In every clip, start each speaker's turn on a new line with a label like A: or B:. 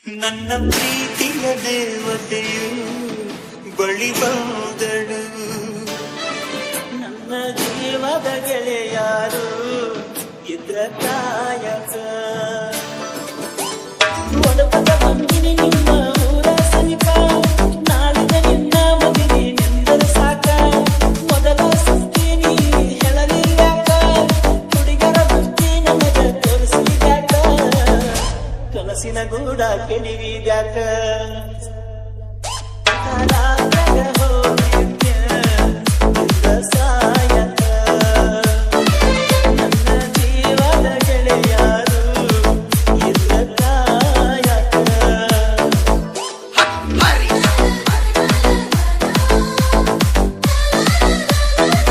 A: ನನ್ನ ಪ್ರೀತಿಯ ದೇವತೆಯು ಬಳಿ ಬಂದಳು, ನನ್ನ ಜೀವದ ಗೆಳೆಯಾರು ಇದ್ರ ಕಾಯಕ. ಒಡಪದ ಬಂದಿನಿ ನಿಮ್ಮ ಊರ ಸಮೀಪ, ನಾಳಿನ ನಿನ್ನ ಮದುವೆ ನಿಂದರು ಸಾಕ. ಮೊದಲ ಸುತ್ತೀನಿ ಹೇಳಲಿಲ್ಲಾಕ, ಹುಡುಗರ ಬುದ್ಧಿ ನಮಗ ತೋರಿಸಿದ್ಯಾಕ, ಕನಸಿನ ಗೂಡ ಕೆಣಿವಿದ್ಯಾಕ.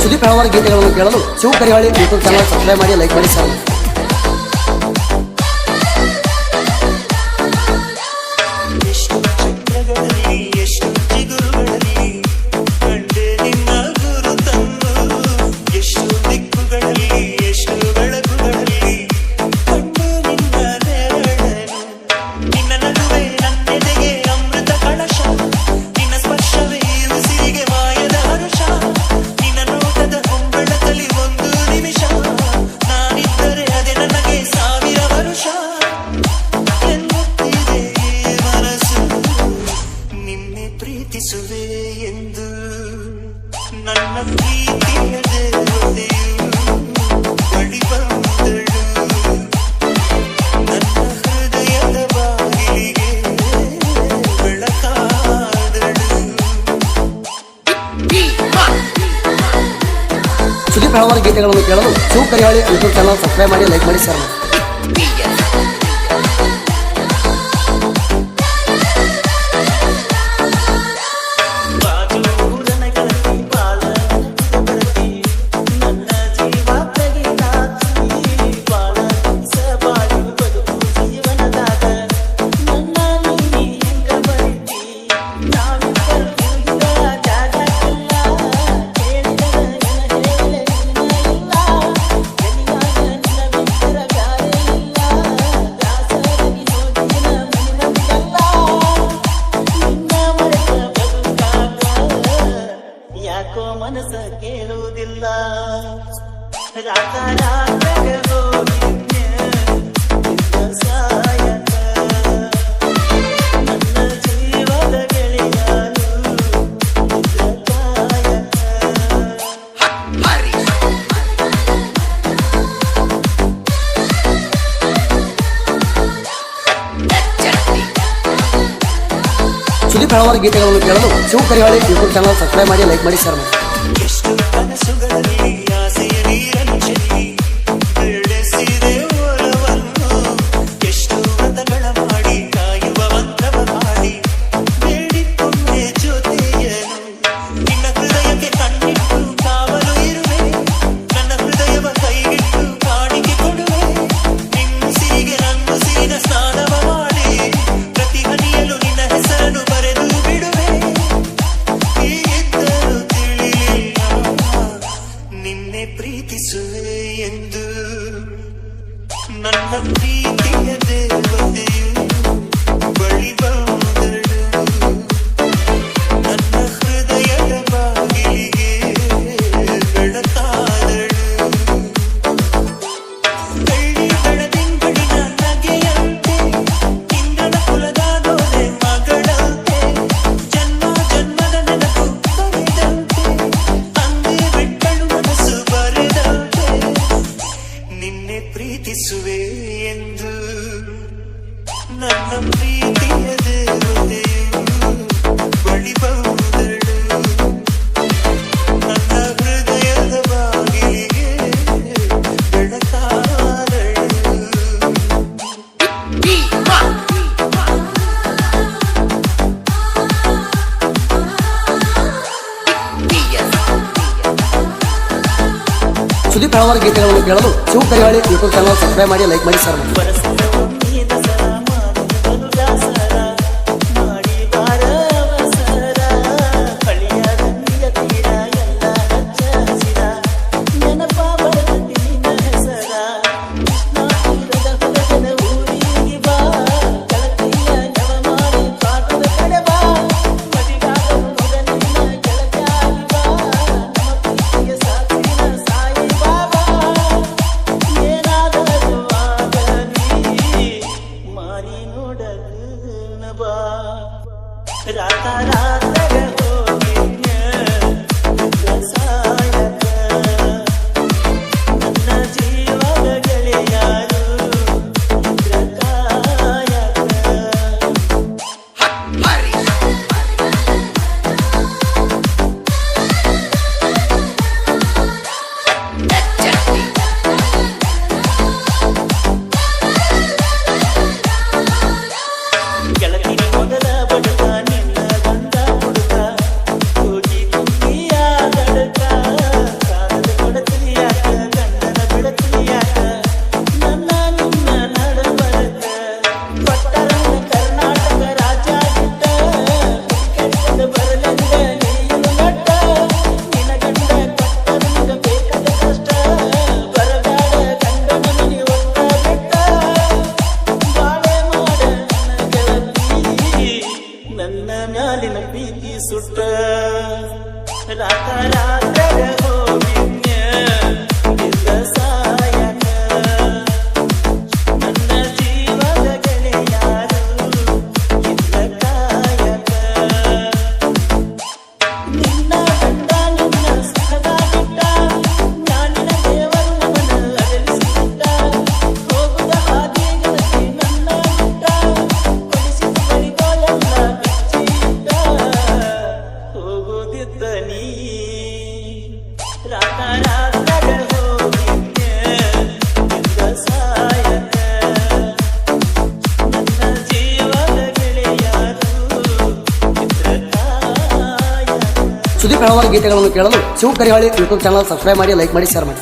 B: ಸುದೀಪ್ ಹಲವಾರು ಗೀತೆಗಳನ್ನು ಕೇಳಲು ಶಿವ ಕರಿವಾಳಿ ಯೂಟ್ಯೂಬ್ ಚಾನಲ್ ಸಬ್ಸ್ಕ್ರೈಬ್ ಮಾಡಿ, ಲೈಕ್ ಮಾಡಿ ಸರ್.
A: ಪ್ರೀತಿಸುವೆ ಎಂದು ನನ್ನ ಪ್ರೀತಿಯ ದೇವತೆಯು ಬಳಿ ಬಂದಳು, ನನ್ನ ಹೃದಯದ ಬಾಗಿಲಿಗೆ ಬೆಳಕಾದಳು.
B: ಸುದೀಪ್ ಹಲವಾರು ಗೀತೆಗಳನ್ನು ಕೇಳಲು ಶಿವ ಕರಿವಾಳಿ ಯೂಟ್ಯೂಬ್ ಚಾನಲ್ ಸಬ್ಸ್ಕ್ರೈಬ್ ಮಾಡಿ, ಲೈಕ್ ಮಾಡಿ ಸರ್.
A: ಮನಸ ಕೇಳುವುದಿಲ್ಲ, ರಾತ ರಾತ್ರಿಗೆ ಹೋಗಿದ್ದೆ ಸಾಯಕ. ನನ್ನ ಜೀವದ ಗೆಳೆಯನು ಇದ್ರ ಕಾಯಕ.
B: ಸುದೀಪ್ ಹಲವಾರು ಗೀತೆಗಳನ್ನು ಕೇಳಲು ಶಿವ ಕರಿವಾಳಿ ಯೂಟ್ಯೂಬ್ ಚಾನಲ್ ಸಬ್ಸ್ಕ್ರೈಬ್ ಮಾಡಿ, ಲೈಕ್ ಮಾಡಿ ಸರ್.
A: ಎಷ್ಟು ಕನಸುಗಳಲ್ಲಿ ಆಸೆಯ ನೀರನ್ನು ಚೆಲ್ಲಿ ಬೆಳೆಸಿದೆ ಒಲವನ್ನು, ಎಷ್ಟು ವ್ರತಗಳ ಮಾಡಿ ಕಾಯುವ ಮಂತ್ರವ ಮಾಡಿ ಬೇಡಿಕೊಂಡೆ ಜೊತೆಯನು. ನಿನ್ನ ಹೃದಯಕ್ಕೆ ಕಣ್ಣಿಟ್ಟು ಕಾವಲು ಇರುವೆ, ನನ್ನ ಹೃದಯವ ಕೈಗಿಟ್ಟು ಕಾಣಿಕೆ ಕೊಡುವೆ. ನಿನ್ನುಸಿರಿಗೆ ನನ್ನುಸಿರಿನ ಸ್ನಾನವ ಮಾಡಿ ಪ್ರತಿ ಹನಿಯಲು ನಿನ್ನ ಹೆಸರನ್ನು ಬರೆದು ಬಿಡುವೆ. ಹೀಗಿದ್ದರೂ ತಿಳಿಲಿಲ್ಲ ನಿನ್ನೆ ಪ್ರೀತಿಸುವೆ ಎಂದು ನನ್ನ ಪ್ರೀತಿಯ ದೇವತೆಯು ಬಳಿ ಬಂದಳು, ನನ್ನ ಹೃದಯದ ಬಾಗಿಲಿಗೆ ಬೆಳಕಾದಳು. ಬೆಳ್ಳಿ ಬೆಳದಿಂಗಳಿನ ನಗೆಯಂತೆ ಇಂದ್ರನ ಕುಲದ ದೊರೆ ಮಗಳಂತೆ, ಜನ್ಮ ಜನ್ಮದ ನೆನಪು ಕರೆದಂತೆ ಅಂದೇ ಬಿಟ್ಟಳು ಮನಸ್ಸು ಬರೆದಂತೆ. ನಿನ್ನೆ ಪ್ರೀತಿಸುವೆ ಎಂದು ನನ್ನ ಪ್ರೀತಿಯ ದೇವತೆಯು ಬಳಿ ಬಂದಳು, ನನ್ನ ಹೃದಯದ ಬಾಗಿಲಿಗೆ ಬೆಳಕಾದಳು.
B: ಸುದೀಪ್ ಹಲವಾರು ಗೀತೆಗಳನ್ನು ಕೇಳಲು ಶಿವ ಕರಿವಾಳಿ ಯೂಟ್ಯೂಬ್ ಚಾನಲ್ ಸಬ್ಸ್ಕ್ರೈಬ್ ಮಾಡಿ, ಲೈಕ್ ಮಾಡಿ ಸರ್.
A: ನೆನಪ ನೋಡಕ ಬಾ ರಾತ ರಾತ್ರಾಗ ಹೋಗಿನ್ಯ ಸಾಯಕ ನನ್ನ ಜೀವದ ಗೆಳೆಯಾರು ಕಾಯಕ ಗೆಳತಿನ ಮೊದಲ ಬಡಕ ನಿನ್ನ ಗಂಧ ಹುಡುಕ ಹೋಗಿ ಕುಂದಿಯ ಗಡಕ ಕಾಲದ ಕೊಡತಿಯಾಕ ಗಂಡನ ಬಿಡತಿಯಾಕ ನನ್ನ ನಿನ್ನ ನಡಬರಕ ಕೊಟ್ಟರನ್ನ ಕರ್ನಾಟಕ ರಾಜ್ಯ ಬಿಟ್ಟ ಕೆಟ್ಟದ ಬರಲಂಗ ನೀನು ನಟ್ಟ ನಿನ ಗಂಡ ಕೊಟ್ಟರನಿಗ ಬೇಕಾದ ಕಷ್ಟ ಬರಗಾಡ ಗಂಡನ ಮನಿ ಒಟ್ಟ ಬೆಟ್ಟ ಬಾಳೆ ಮಾಡ ನನ್ನ ಮ್ಯಾಲಿನ ಪ್ರೀತಿ ಸುಟ್ಟ ರಾತ ರಾತ್ರಾಗ ಹೋಗಿನ್ಯ ಇದ್ದ ಸಾಯಕ ನನ್ನ ಜೀವದ ಗೆಳೆಯಾರು ಇದ್ದ ಕಾಯಕ ನಿನ್ನ ಗಂಡ ನಿನ್ನ ಸುಖದ ಬಿಟ್ಟ ಜ್ಞಾನಿನ ದೇವರು ನಮ್ಮನ್ನ ಅಗಲಿಸಿಬಿಟ್ಟ ಹೋಗುದ ಹಾದಿ ಗೆಳತಿ ನನ್ನ ಬಿಟ್ಟ ಕೊಡಿಸಿದ ಬರಿಗೋಲೆಲ್ಲ ಬಿಚ್ಚಿಟ್ಟ ಹೋಗುದಿತ್ತ ನೀ ರಾತ ರಾತ್ರಾಗ ಹೋಗಿನ್ಯ ಇದ್ದ ಸಾಯಕ ನನ್ನ ಜೀವದ ಗೆಳೆಯಾರು ಇದ್ರ ಕಾಯಕ
B: ಸುದೀಪ್ ಹಳವಾರ ಗೀತೆಗಳನ್ನು ಕೇಳಲು Shiva Karihali YouTube channel subscribe ಮಾಡಿ, ಲೈಕ್ ಮಾಡಿ, ಶೇರ್ ಮಾಡಿ.